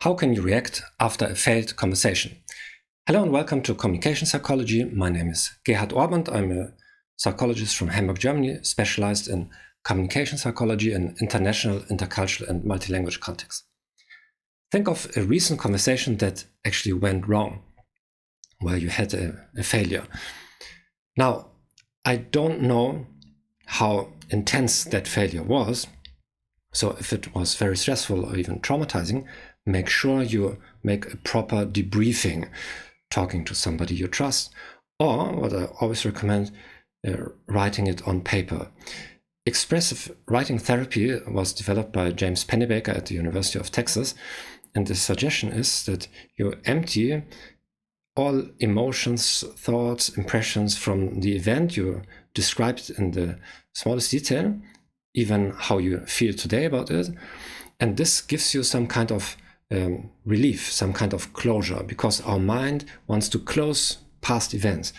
How can you react after a failed conversation? Hello and welcome to Communication Psychology. My name is Gerhard. I'm a psychologist from Hamburg, Germany, specialized in communication psychology in international, intercultural and multilanguage contexts. Think of a recent conversation that actually went wrong, where you had a failure. Now, I don't know how intense that failure was, so if it was very stressful or even traumatizing, make sure you make a proper debriefing, talking to somebody you trust, or what I always recommend, writing it on paper. Expressive writing therapy was developed by James Pennebaker at the University of Texas, and the suggestion is that you empty all emotions, thoughts, impressions from the event you described in the smallest detail, even how you feel today about it. And this gives you some kind of relief, some kind of closure, because our mind wants to close past events.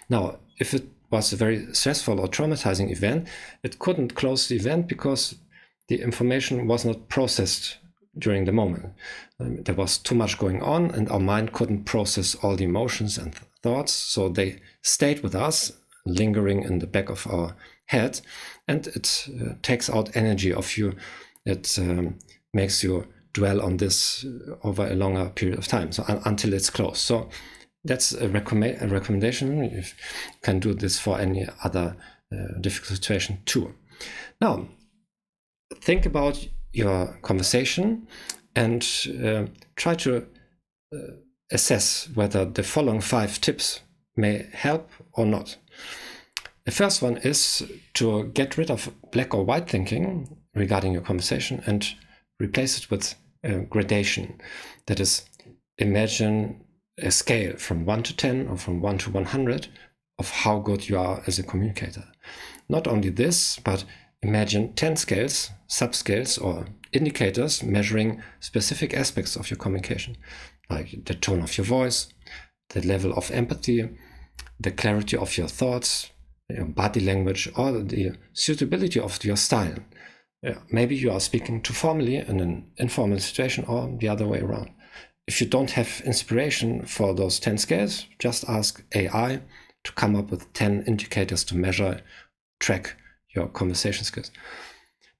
Now, if it was a very stressful or traumatizing event, it couldn't close the event because the information was not processed during the moment. There was too much going on and our mind couldn't process all the emotions and thoughts, so they stayed with us, lingering in the back of our head, and it takes out energy of you. It makes you dwell on this over a longer period of time, so until it's closed. So that's a recommendation. You can do this for any other difficult situation too. Now, think about your conversation and try to assess whether the following 5 tips may help or not. The first one is to get rid of black or white thinking regarding your conversation and replace it with gradation. That is, imagine a scale from 1 to 10 or from 1 to 100 of how good you are as a communicator. Not only this, but imagine 10 scales, subscales or indicators measuring specific aspects of your communication, like the tone of your voice, the level of empathy, the clarity of your thoughts, your body language, or the suitability of your style. Maybe you are speaking too formally in an informal situation or the other way around. If you don't have inspiration for those 10 scales, just ask AI to come up with 10 indicators to measure, track your conversation skills.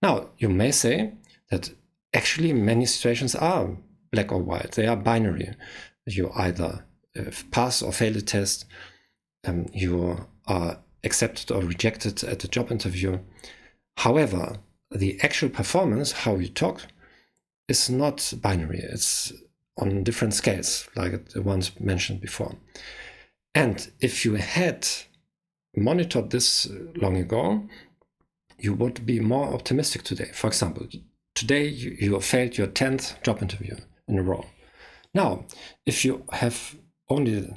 Now, you may say that actually many situations are black or white. They are binary. You either pass or fail a test. You are accepted or rejected at a job interview. However, the actual performance, how you talk, is not binary. It's on different scales, like the ones mentioned before. And if you had monitored this long ago, you would be more optimistic today. For example, today you failed your 10th job interview in a row. Now, if you have only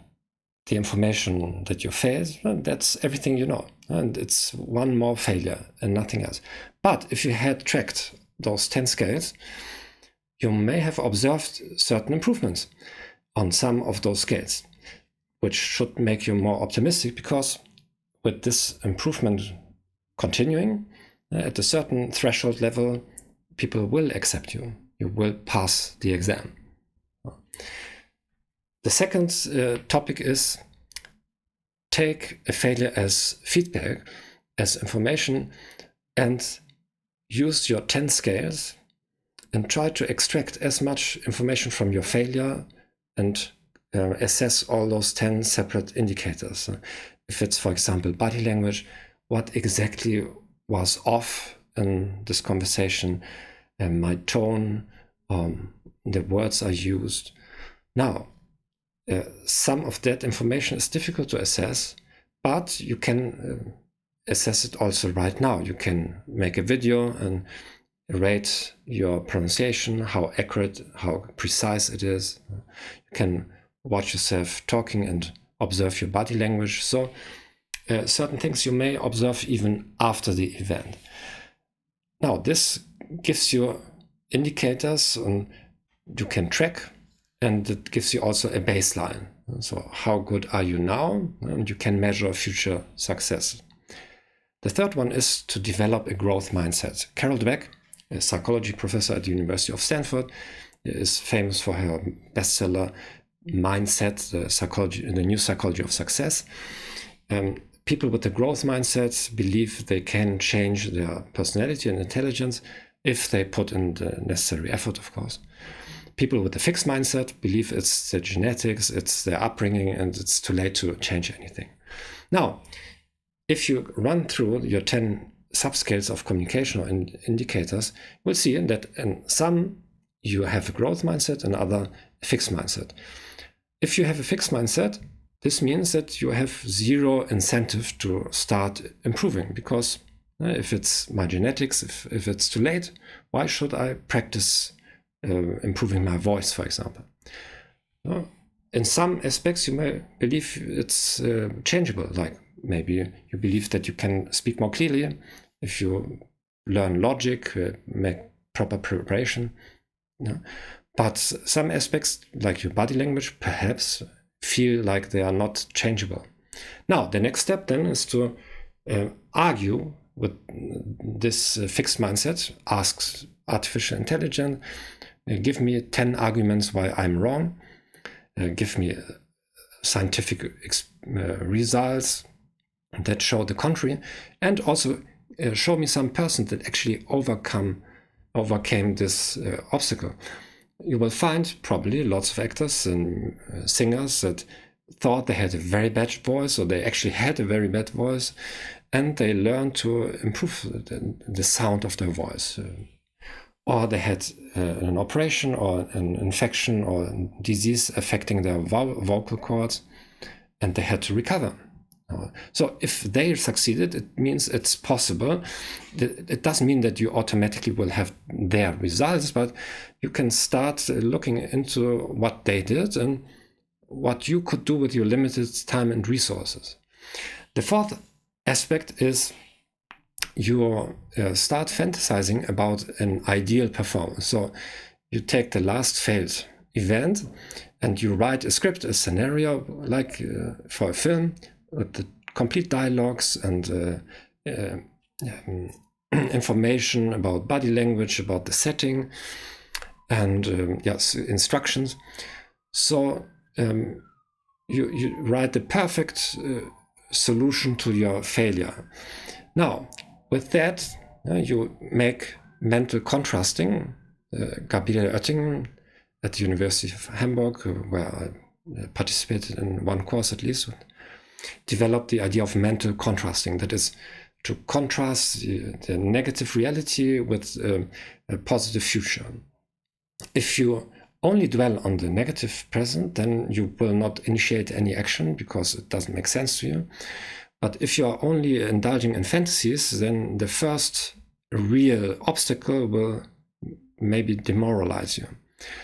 the information that you failed, that's everything you know. And it's one more failure and nothing else. But if you had tracked those 10 scales, you may have observed certain improvements on some of those scales, which should make you more optimistic, because with this improvement continuing at a certain threshold level, people will accept you. You will pass the exam. The second topic is take a failure as feedback, as information, and use your 10 scales and try to extract as much information from your failure and assess all those 10 separate indicators. If it's, for example, body language, what exactly was off in this conversation, my tone, the words I used. Now, some of that information is difficult to assess, but you can assess it also right now. You can make a video and rate your pronunciation, how accurate, how precise it is. You can watch yourself talking and observe your body language. So certain things you may observe even after the event. Now, this gives you indicators and you can track, and it gives you also a baseline. So how good are you now? And you can measure future success. The third one is to develop a growth mindset. Carol Dweck, a psychology professor at the University of Stanford, is famous for her bestseller Mindset, the New Psychology of Success. People with a growth mindset believe they can change their personality and intelligence if they put in the necessary effort, of course. People with a fixed mindset believe it's their genetics, it's their upbringing, and it's too late to change anything. Now, if you run through your 10 subscales of communication or indicators, you'll see that in some you have a growth mindset and other a fixed mindset. If you have a fixed mindset, this means that you have zero incentive to start improving, because if it's my genetics, if it's too late, why should I practice improving my voice, for example? In some aspects, you may believe it's changeable, like maybe you believe that you can speak more clearly if you learn logic, make proper preparation. But some aspects, like your body language, perhaps feel like they are not changeable. Now, the next step then is to argue with this fixed mindset, ask artificial intelligence, give me 10 arguments why I'm wrong, give me scientific results that show the contrary, and also show me some person that actually overcame this obstacle. You will find probably lots of actors and singers that thought they had a very bad voice, or they actually had a very bad voice, and they learned to improve the sound of their voice. Or they had an operation or an infection or disease affecting their vocal cords, and they had to recover. So if they succeeded, it means it's possible. It doesn't mean that you automatically will have their results, but you can start looking into what they did and what you could do with your limited time and resources. The fourth aspect is you start fantasizing about an ideal performance. So you take the last failed event and you write a script, a scenario, like for a film, with the complete dialogues and information about body language, about the setting, and instructions. So you write the perfect solution to your failure. Now, with that, you make mental contrasting. Gabriele Oettingen at the University of Hamburg, where I participated in one course at least, developed the idea of mental contrasting. That is, to contrast the negative reality with a positive future. If you only dwell on the negative present, then you will not initiate any action because it doesn't make sense to you. But if you are only indulging in fantasies, then the first real obstacle will maybe demoralize you.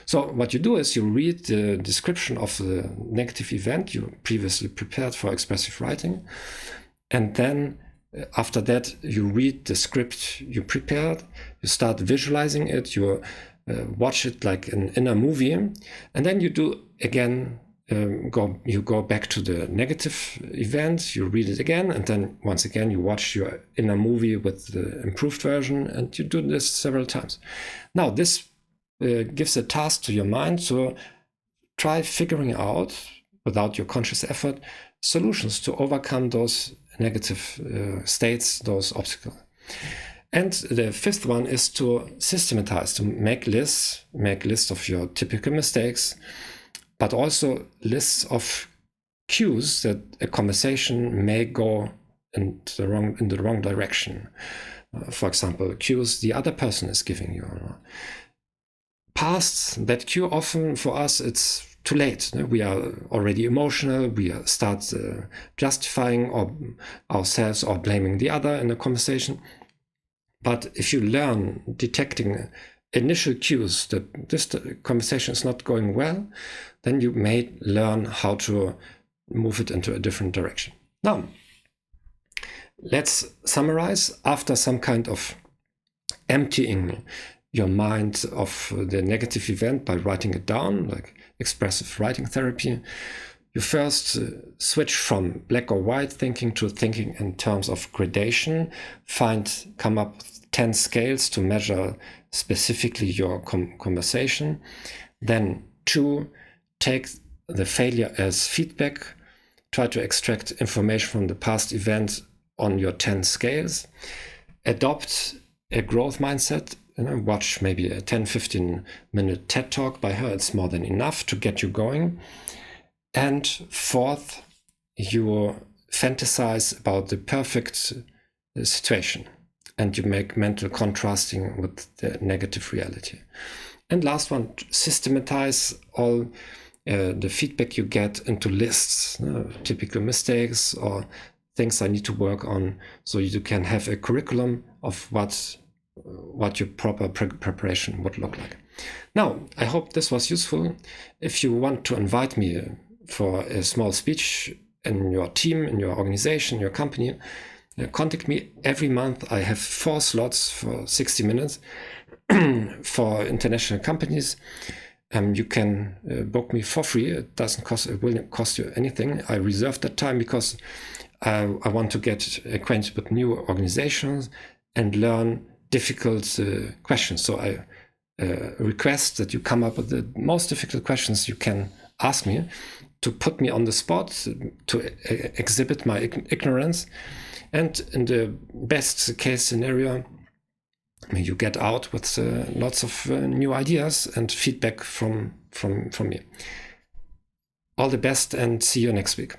So what you do is you read the description of the negative event you previously prepared for expressive writing, and then after that you read the script you prepared, you start visualizing it, you watch it like an inner movie, and then you do again, you go back to the negative event, you read it again, and then once again you watch your inner movie with the improved version, and you do this several times. Now this gives a task to your mind to try figuring out, without your conscious effort, solutions to overcome those negative states, those obstacles. And the fifth one is to systematize, to make lists of your typical mistakes, but also lists of cues that a conversation may go in the wrong direction. For example, cues the other person is giving you. Past that cue, often for us it's too late. We are already emotional, we start justifying ourselves or blaming the other in a conversation. But if you learn detecting initial cues that this conversation is not going well, then you may learn how to move it into a different direction. Now, let's summarize. After some kind of emptying your mind of the negative event by writing it down, like expressive writing therapy, you first switch from black or white thinking to thinking in terms of gradation, come up with 10 scales to measure specifically your conversation. Then 2, take the failure as feedback. Try to extract information from the past events on your 10 scales. Adopt a growth mindset. Watch maybe a 10-15 minute TED talk by her. It's more than enough to get you going. And 4th, you fantasize about the perfect situation and you make mental contrasting with the negative reality. And last one, systematize all the feedback you get into lists, typical mistakes or things I need to work on, so you can have a curriculum of what your proper preparation would look like. Now, I hope this was useful. If you want to invite me for a small speech in your team, in your organization, your company, contact me. Every month I have 4 slots for 60 minutes for international companies. You can book me for free. It will cost you anything. I reserve that time because I want to get acquainted with new organizations and learn difficult questions. So I request that you come up with the most difficult questions you can ask me, to put me on the spot, to exhibit my ignorance. And in the best case scenario, you get out with lots of new ideas and feedback from me. All the best and see you next week.